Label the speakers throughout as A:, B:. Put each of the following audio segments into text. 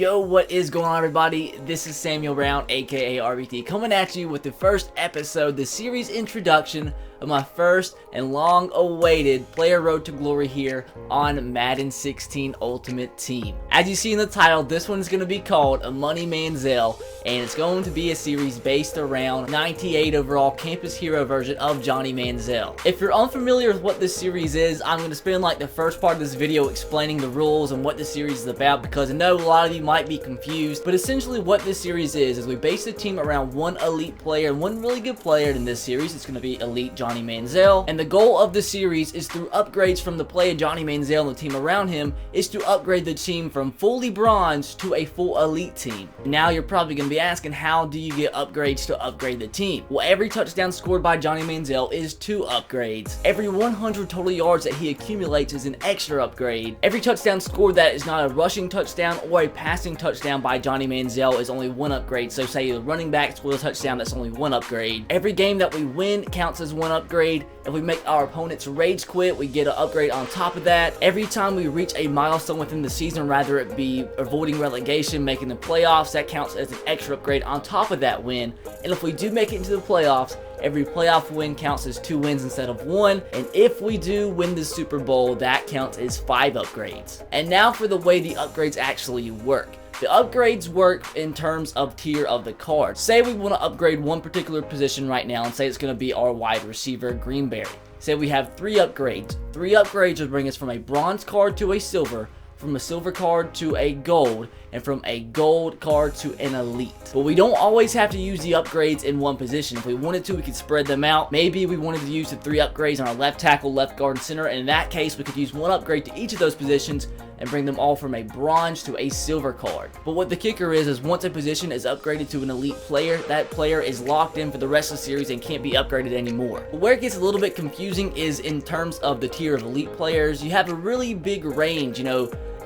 A: Yo, what is going on, everybody? This is Samuel Brown, aka RBT, coming at you with the first episode, the series introduction of my first and long-awaited player road to glory here on Madden 16 Ultimate Team. As you see in the title, this one is going to be called Johnny Manziel, and it's going to be a series based around 98 overall campus hero version of Johnny Manziel. If you're unfamiliar with what this series is, I'm going to spend like the first part of this video explaining the rules and what the series is about, because I know a lot of you might be confused, but essentially what this series is we base the team around one elite player and one really good player. In this series, it's going to be elite Johnny Manziel, and the goal of the series is through upgrades from the player Johnny Manziel and the team around him is to upgrade the team from fully bronze to a full elite team. Now you're probably going to be asking, how do you get upgrades to upgrade the team? Well, every touchdown scored by Johnny Manziel is 2 upgrades. Every 100 total yards that he accumulates is an extra upgrade. Every touchdown scored that is not a rushing touchdown or a passing touchdown by Johnny Manziel is only 1 upgrade. So say the running back scores a touchdown, that's only 1 upgrade. Every game that we win counts as 1 upgrade. If we make our opponents rage quit, we get an upgrade on top of that. Every time we reach a milestone within the season, rather it be avoiding relegation, making the playoffs, that counts as an extra upgrade on top of that win. And if we do make it into the playoffs, every playoff win counts as 2 wins instead of 1. And if we do win the Super Bowl, that counts as 5 upgrades. And now for the way the upgrades actually work. The upgrades work in terms of tier of the card. Say we want to upgrade one particular position right now, and say it's going to be our wide receiver, Greenberry. Say we have 3 upgrades. 3 upgrades would bring us from a bronze card to a silver, from a silver card to a gold, and from a gold card to an elite. But we don't always have to use the upgrades in one position. If we wanted to, we could spread them out. Maybe we wanted to use the 3 upgrades on our left tackle, left guard, and center, and in that case, we could use 1 upgrade to each of those positions and bring them all from a bronze to a silver card. But what the kicker is once a position is upgraded to an elite player, that player is locked in for the rest of the series and can't be upgraded anymore. But where it gets a little bit confusing is in terms of the tier of elite players. You have a really big range,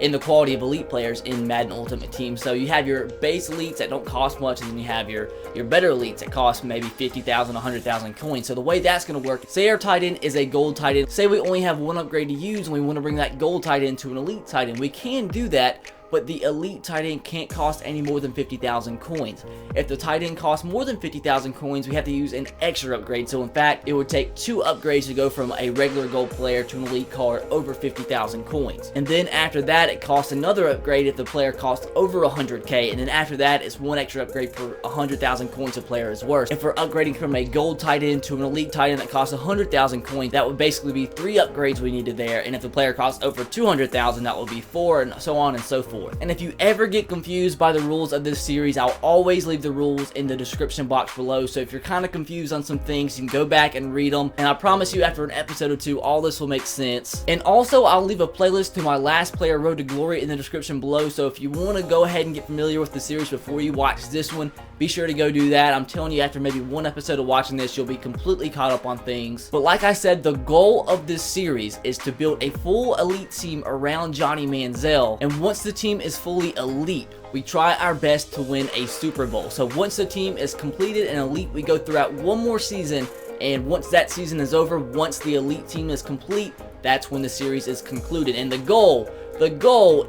A: in the quality of elite players in Madden Ultimate Team. So you have your base elites that don't cost much, and then you have your better elites that cost maybe 50,000, 100,000 coins. So the way that's going to work, say our tight end is a gold tight end. Say we only have 1 upgrade to use and we want to bring that gold tight end to an elite tight end. We can do that, but the elite tight end can't cost any more than 50,000 coins. If the tight end costs more than 50,000 coins, we have to use an extra upgrade. So in fact, it would take 2 upgrades to go from a regular gold player to an elite card over 50,000 coins. And then after that, it costs another upgrade if the player costs over 100k. And then after that, it's 1 extra upgrade per 100,000 coins a player is worth. If we're upgrading from a gold tight end to an elite tight end that costs 100,000 coins, that would basically be 3 upgrades we needed there. And if the player costs over 200,000, that would be 4, and so on and so forth. And if you ever get confused by the rules of this series, I'll always leave the rules in the description box below. So if you're kind of confused on some things, you can go back and read them. And I promise you, after an episode or 2, all this will make sense. And also, I'll leave a playlist to my last player road to glory in the description below. So if you want to go ahead and get familiar with the series before you watch this one, be sure to go do that. I'm telling you, after maybe 1 episode of watching this, you'll be completely caught up on things. But like I said, the goal of this series is to build a full elite team around Johnny Manziel. And once the team is fully elite, we try our best to win a Super Bowl. So once the team is completed and elite, we go throughout 1 more season. And once that season is over, once the elite team is complete, that's when the series is concluded. And the goal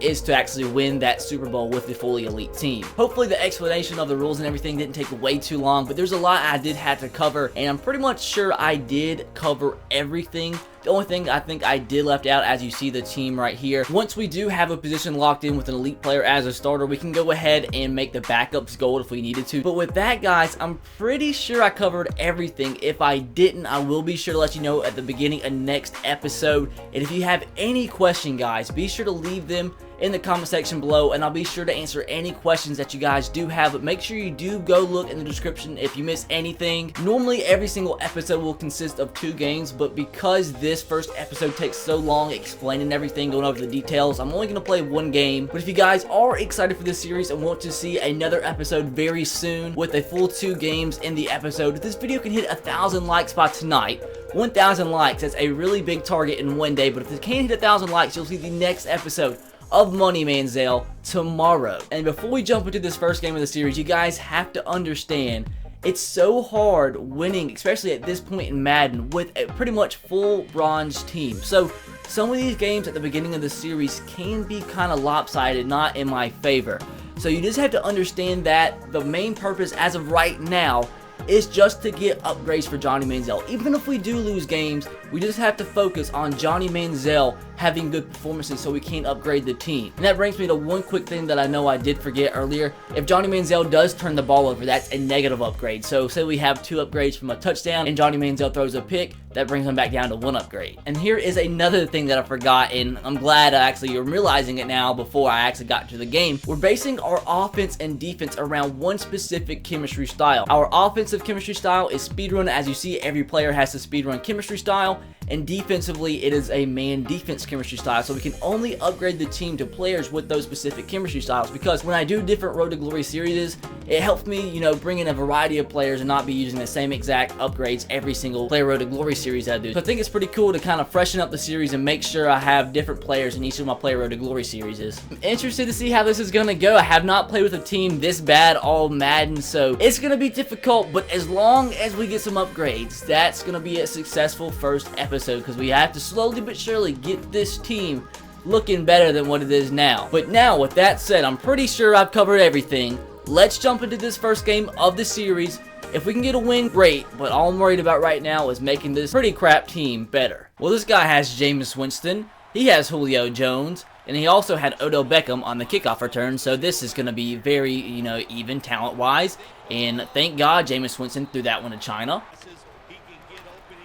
A: is to actually win that Super Bowl with the fully elite team. Hopefully the explanation of the rules and everything didn't take way too long, but there's a lot I did have to cover, and I'm pretty much sure I did cover everything. The only thing I think I did left out, as you see the team right here, once we do have a position locked in with an elite player as a starter, we can go ahead and make the backups gold if we needed to. But with that, guys, I'm pretty sure I covered everything. If I didn't, I will be sure to let you know at the beginning of next episode. And if you have any question, guys, be sure to leave them in the comment section below, and I'll be sure to answer any questions that you guys do have. But make sure you do go look in the description if you miss anything. Normally every single episode will consist of 2 games, but because this first episode takes so long explaining everything, going over the details, I'm only going to play 1 game. But if you guys are excited for this series and want to see another episode very soon with a full 2 games in the episode, if this video can hit 1,000 likes by tonight, 1,000 likes, that's a really big target in 1 day. But if it can't hit 1,000 likes, you'll see the next episode of Johnny Manziel tomorrow. And before we jump into this first game of the series, you guys have to understand, it's so hard winning, especially at this point in Madden, with a pretty much full bronze team. So some of these games at the beginning of the series can be kind of lopsided, not in my favor. So you just have to understand that the main purpose as of right now is just to get upgrades for Johnny Manziel. Even if we do lose games, we just have to focus on Johnny Manziel having good performances so we can upgrade the team. And that brings me to one quick thing that I know I did forget earlier. If Johnny Manziel does turn the ball over, that's a negative upgrade. So say we have 2 upgrades from a touchdown and Johnny Manziel throws a pick, that brings him back down to 1 upgrade. And here is another thing that I forgot, and I'm glad I actually am realizing it now before I actually got to the game. We're basing our offense and defense around one specific chemistry style. Our offensive chemistry style is speedrun. As you see, every player has the speedrun chemistry style, and defensively it is a man defense chemistry style. So we can only upgrade the team to players with those specific chemistry styles, because when I do different Road to Glory series, it helps me, you know, bring in a variety of players and not be using the same exact upgrades every single Player Road to Glory series I do. So I think it's pretty cool to kind of freshen up the series and make sure I have different players in each of my Player Road to Glory series. I'm interested to see how this is gonna go. I have not played with a team this bad all Madden, so it's gonna be difficult, but as long as we get some upgrades, that's gonna be a successful first episode, because we have to slowly but surely get this team looking better than what it is now. But now, with that said, I'm pretty sure I've covered everything. Let's jump into this first game of the series. If we can get a win, great, but all I'm worried about right now is making this pretty crap team better. Well, this guy has Jameis Winston, he has Julio Jones, and he also had Odell Beckham on the kickoff return, so this is going to be very, you know, even talent-wise. And thank God Jameis Winston threw that one to China.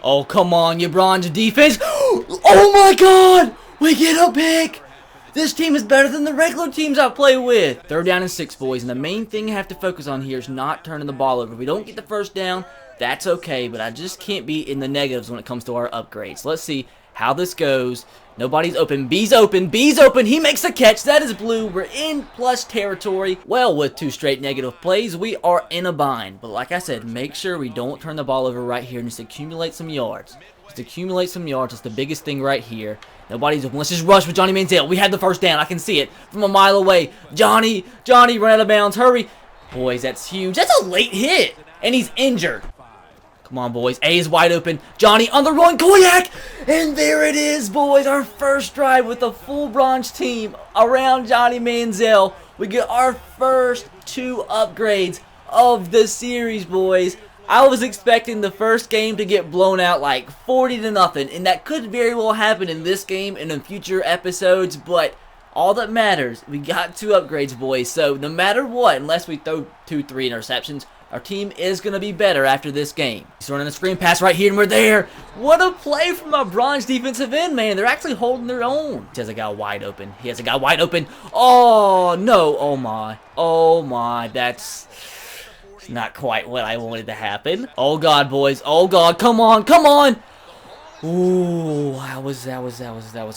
A: Oh, come on, LeBron's defense. Oh my God! We get a pick! This team is better than the regular teams I play with. 3rd down and 6, boys, and the main thing you have to focus on here is not turning the ball over. If we don't get the first down, that's okay, but I just can't be in the negatives when it comes to our upgrades. Let's see how this goes. Nobody's open. B's open. B's open. He makes a catch. That is blue. We're in plus territory. Well, with 2 straight negative plays, we are in a bind. But like I said, make sure we don't turn the ball over right here and just accumulate some yards. Just accumulate some yards. That's the biggest thing right here. Nobody's open. Let's just rush with Johnny Manziel. We had the first down. I can see it from a mile away. Johnny, run out of bounds. Hurry. Boys, that's huge. That's a late hit. And he's injured. Come on, boys. A is wide open. Johnny on the run. Koyak! And there it is, boys. Our first drive with a full bronze team around Johnny Manziel. We get our first 2 upgrades of the series, boys. I was expecting the first game to get blown out like 40-0, and that could very well happen in this game and in future episodes, but all that matters, we got 2 upgrades, boys. So no matter what, unless we throw 2-3 interceptions, our team is going to be better after this game. He's running a screen pass right here, and we're there. What a play from my bronze defensive end, man. They're actually holding their own. He has a guy wide open. He has a guy wide open. Oh, no. Oh, my. Oh, my. That's not quite what I wanted to happen. Oh, God, boys. Oh, God. Come on. Come on. Ooh, that was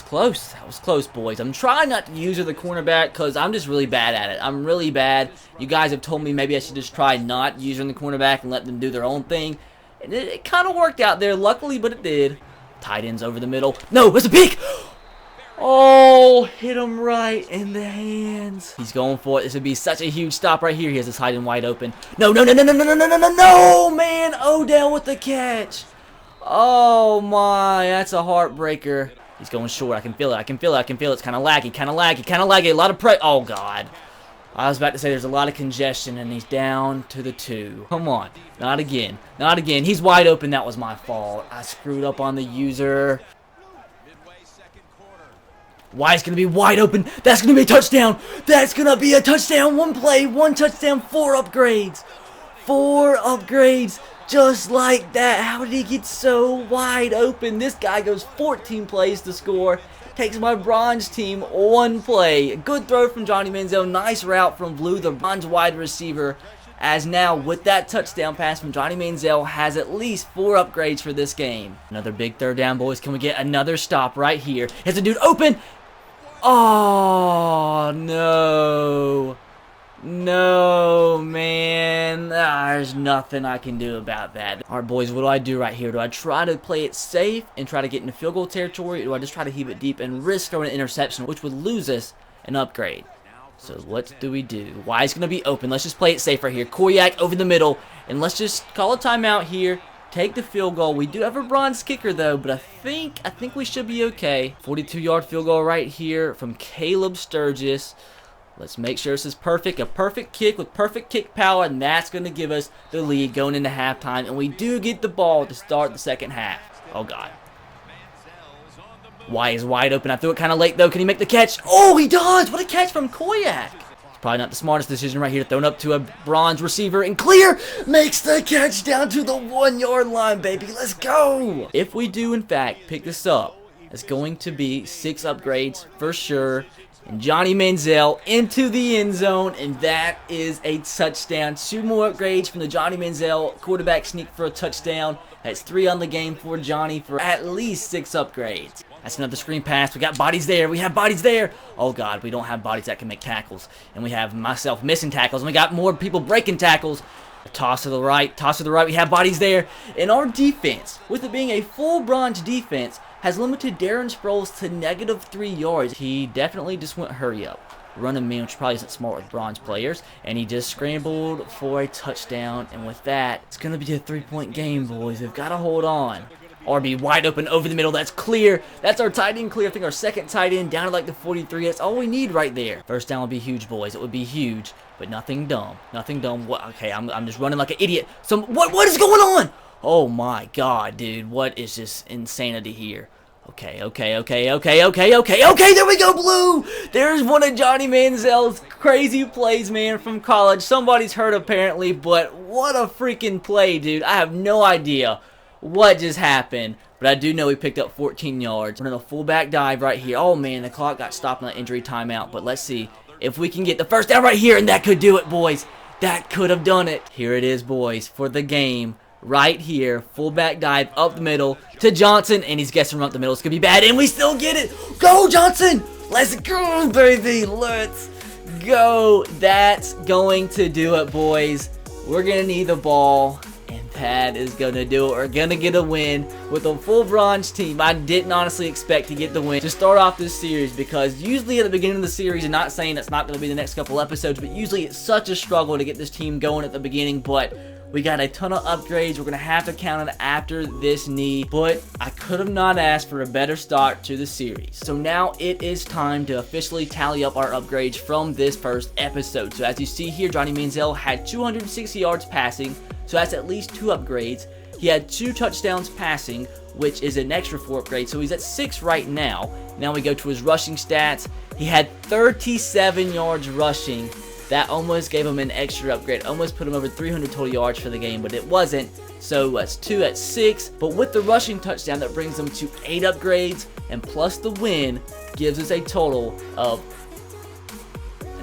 A: close. That was close, boys. I'm trying not to use the cornerback because I'm just really bad at it. I'm really bad. You guys have told me maybe I should just try not using the cornerback and let them do their own thing. And it kind of worked out there, luckily, but it did. Tight ends over the middle. No, it's a pick! Oh, hit him right in the hands. He's going for it. This would be such a huge stop right here. He has his tight end wide open. No, man. Odell with the catch. Oh my, that's a heartbreaker. He's going short. I can feel it. It's kind of laggy. A lot of pressure. Oh, God. I was about to say there's a lot of congestion, and he's down to the 2. Come on. Not again. He's wide open. That was my fault. I screwed up on the user. Why is going to be wide open? That's going to be a touchdown. 1 play, 1 touchdown, 4 upgrades. 4 upgrades. Just like that. How did he get so wide open? This guy goes 14 plays to score. Takes my bronze team 1 play. Good throw from Johnny Manziel. Nice route from Blue, the bronze wide receiver. As now, with that touchdown pass from Johnny Manziel, has at least 4 upgrades for this game. Another big 3rd down, boys. Can we get another stop right here? Has a dude open. Oh, no. No, man. There's nothing I can do about that. All right, boys, what do I do right here? Do I try to play it safe and try to get into field goal territory, or do I just try to heave it deep and risk throwing an interception, which would lose us an upgrade? So what do we do? Y's going to be open. Let's just play it safe right here. Koyak over the middle, and let's just call a timeout here. Take the field goal. We do have a bronze kicker, though, but I think we should be okay. 42-yard field goal right here from Caleb Sturgis. Let's make sure this is perfect. A perfect kick with perfect kick power, and that's going to give us the lead going into halftime. And we do get the ball to start the second half. Oh, God. White is wide open. I threw it kind of late, though. Can he make the catch? Oh, he does! What a catch from Koyak. It's probably not the smartest decision right here. Thrown up to a bronze receiver, and clear! Makes the catch down to the 1-yard line, baby. Let's go! If we do, in fact, pick this up, it's going to be 6 upgrades for sure. And Johnny Manziel into the end zone, and that is a touchdown. 2 more upgrades from the Johnny Manziel quarterback sneak for a touchdown. That's 3 on the game for Johnny for at least 6 upgrades. That's another screen pass. We got bodies there. We have bodies there. Oh, God, we don't have bodies that can make tackles. And we have myself missing tackles. And we got more people breaking tackles. Toss to the right. Toss to the right. We have bodies there. And our defense, with it being a full bronze defense, has limited Darren Sproles to -3 yards. He definitely just went hurry up. Running man, which probably isn't smart with bronze players. And he just scrambled for a touchdown. And with that, it's going to be a 3-point game, boys. They've got to hold on. RB wide open over the middle. That's clear. That's our tight end clear. I think our second tight end down to like the 43. That's all we need right there. First down would be huge, boys. It would be huge, but nothing dumb. Nothing dumb. What? Okay, I'm just running like an idiot. What is going on? Oh my God, dude. What is this insanity here? Okay, there we go, Blue! There's one of Johnny Manziel's crazy plays, man, from college. Somebody's hurt, apparently, but what a freaking play, dude. I have no idea what just happened, but I do know he picked up 14 yards. Running a fullback dive right here. Oh, man, the clock got stopped on that injury timeout, but let's see if we can get the first down right here, and that could do it, boys. That could have done it. Here it is, boys, for the game. Right here, fullback dive up the middle to Johnson, and he's guessing up the middle. It's going to be bad, and we still get it. Go, Johnson! Let's go, baby. Let's go. That's going to do it, boys. We're going to need the ball, and that is going to do it. We're going to get a win with a full bronze team. I didn't honestly expect to get the win to start off this series, because usually at the beginning of the series, and not saying it's not going to be the next couple episodes, but usually it's such a struggle to get this team going at the beginning, but we got a ton of upgrades. We're going to have to count it after this knee, but I could have not asked for a better start to the series. So now it is time to officially tally up our upgrades from this first episode. So as you see here, Johnny Manziel had 260 yards passing, so that's at least 2 upgrades. He had 2 touchdowns passing, which is an extra 4 upgrades, so he's at 6 right now. Now we go to his rushing stats. He had 37 yards rushing. That almost gave him an extra upgrade, almost put him over 300 total yards for the game, but it wasn't. So that's 2 at 6. But with the rushing touchdown, that brings him to 8 upgrades, and plus the win gives us a total of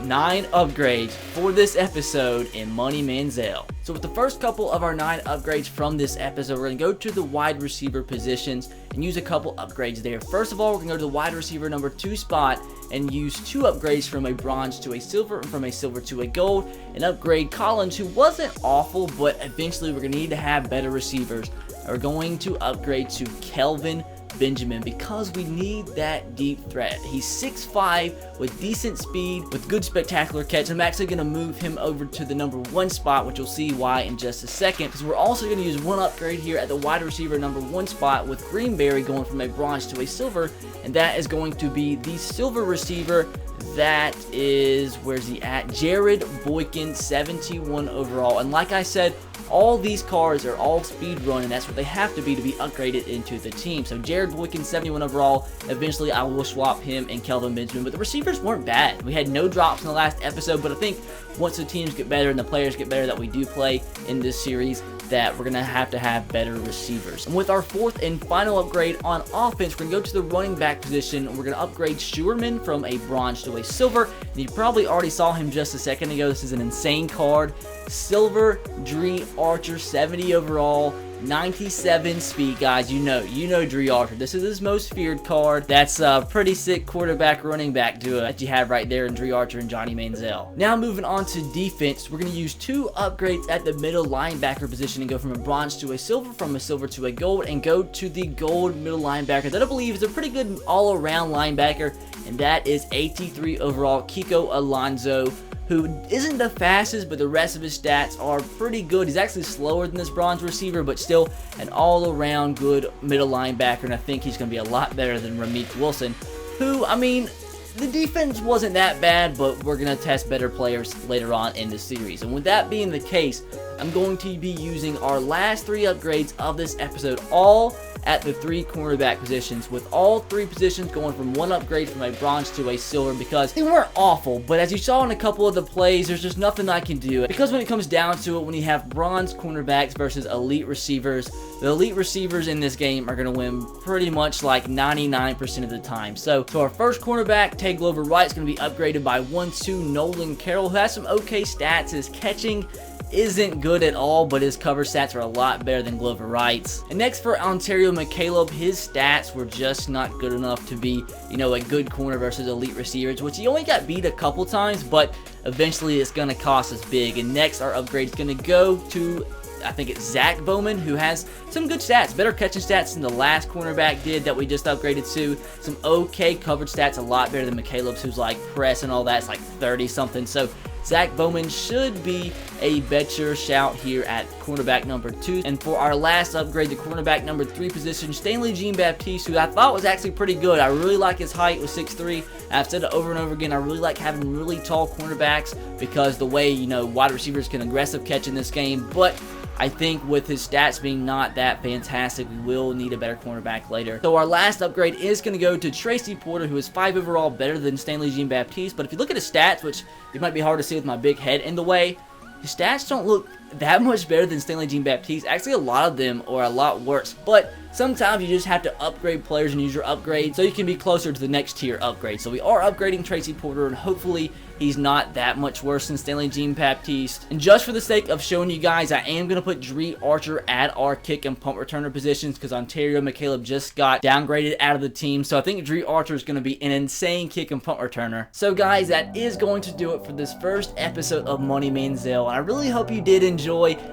A: 9 upgrades for this episode in Money Manziel. So with the first couple of our 9 upgrades from this episode, we're going to go to the wide receiver positions and use a couple upgrades there. First of all, we're going to go to the wide receiver number 2 spot and use 2 upgrades from a bronze to a silver and from a silver to a gold, and upgrade Collins, who wasn't awful, but eventually we're going to need to have better receivers. We're going to upgrade to Kelvin Benjamin because we need that deep threat. He's 6'5" with decent speed, with good spectacular catch. I'm actually going to move him over to the number 1 spot, which you'll see why in just a second, because we're also going to use 1 upgrade here at the wide receiver number 1 spot with Greenberry going from a bronze to a silver, and that is going to be the silver receiver. That is, where's he at? Jared Boykin, 71 overall. And like I said, all these cars are all speed run, and that's what they have to be upgraded into the team. So Jared Boykin, 71 overall. Eventually, I will swap him and Kelvin Benjamin. But the receivers weren't bad. We had no drops in the last episode, but I think once the teams get better and the players get better that we do play in this series, that we're going to have better receivers. And with our 4th and final upgrade on offense, we're going to go to the running back position. We're going to upgrade Schuerman from a bronze to a silver. And you probably already saw him just a second ago. This is an insane card. Silver Dree Archer, 70 overall, 97 speed, guys. You know Dree Archer. This is his most feared card. That's a pretty sick quarterback running back duo that you have right there in Dree Archer and Johnny Manziel. Now moving on to defense, we're going to use 2 upgrades at the middle linebacker position and go from a bronze to a silver, from a silver to a gold, and go to the gold middle linebacker that I believe is a pretty good all-around linebacker, and that is 83 overall Kiko Alonso, who isn't the fastest, but the rest of his stats are pretty good. He's actually slower than this bronze receiver, but still an all-around good middle linebacker, and I think he's going to be a lot better than Ramik Wilson, who, I mean, the defense wasn't that bad, but we're going to test better players later on in the series. And with that being the case, I'm going to be using our last 3 upgrades of this episode, all at the 3 cornerback positions, with all 3 positions going from 1 upgrade from a bronze to a silver, because they weren't awful, but as you saw in a couple of the plays, there's just nothing I can do. Because when it comes down to it, when you have bronze cornerbacks versus elite receivers, the elite receivers in this game are going to win pretty much like 99% of the time. So our first cornerback, Tay Glover Wright, is going to be upgraded by 1-2 Nolan Carroll, who has some okay stats. His catching isn't good at all, but his cover stats are a lot better than Glover Wright's. And next for Ontario McCaleb, his stats were just not good enough to be, you know, a good corner versus elite receivers, which he only got beat a couple times, but eventually it's going to cost us big. And next, our upgrade is going to go to, I think it's Zach Bowman, who has some good stats, better catching stats than the last cornerback did that we just upgraded to. Some okay coverage stats, a lot better than McCaleb's, who's like press and all that. It's like 30 something. So Zach Bowman should be a better shout here at cornerback number 2. And for our last upgrade, the cornerback number 3 position, Stanley Jean-Baptiste, who I thought was actually pretty good. I really like his height with 6'3". I've said it over and over again, I really like having really tall cornerbacks because the way, you know, wide receivers can aggressive catch in this game. But I think with his stats being not that fantastic, we will need a better cornerback later. So our last upgrade is going to go to Tracy Porter, who is 5 overall, better than Stanley Jean-Baptiste. But if you look at his stats, which it might be hard to see with my big head in the way, his stats don't look that much better than Stanley Jean-Baptiste. Actually, a lot of them are a lot worse. But sometimes you just have to upgrade players and use your upgrade so you can be closer to the next tier upgrade. So we are upgrading Tracy Porter, and hopefully he's not that much worse than Stanley Jean-Baptiste. And just for the sake of showing you guys, I am going to put Dree Archer at our kick and punt returner positions because Ontario McCaleb just got downgraded out of the team. So I think Dree Archer is going to be an insane kick and punt returner. So guys, that is going to do it for this first episode of Johnny Manziel. And I really hope you did enjoy.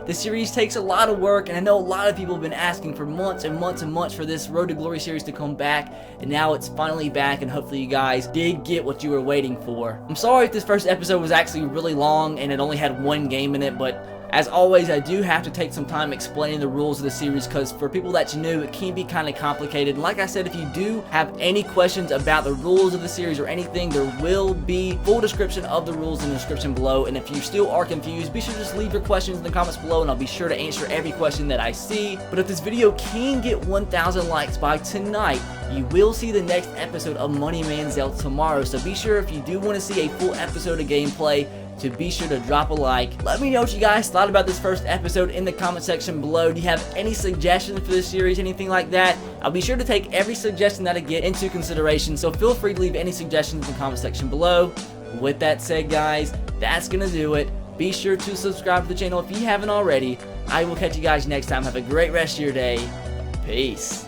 A: The series takes a lot of work, and I know a lot of people have been asking for months and months and months for this Road to Glory series to come back. And now it's finally back, and hopefully you guys did get what you were waiting for. I'm sorry if this first episode was actually really long and it only had 1 game in it, but as always, I do have to take some time explaining the rules of the series because for people that's new, it can be kind of complicated. And like I said, if you do have any questions about the rules of the series or anything, there will be full description of the rules in the description below. And if you still are confused, be sure to just leave your questions in the comments below and I'll be sure to answer every question that I see. But if this video can get 1,000 likes by tonight, you will see the next episode of Johnny Manziel tomorrow. So be sure, if you do want to see a full episode of gameplay, to be sure to drop a like. Let me know what you guys thought about this first episode in the comment section below. Do you have any suggestions for this series, anything like that? I'll be sure to take every suggestion that I get into consideration, so feel free to leave any suggestions in the comment section below. With that said, guys, that's gonna do it. Be sure to subscribe to the channel if you haven't already. I will catch you guys next time. Have a great rest of your day. Peace.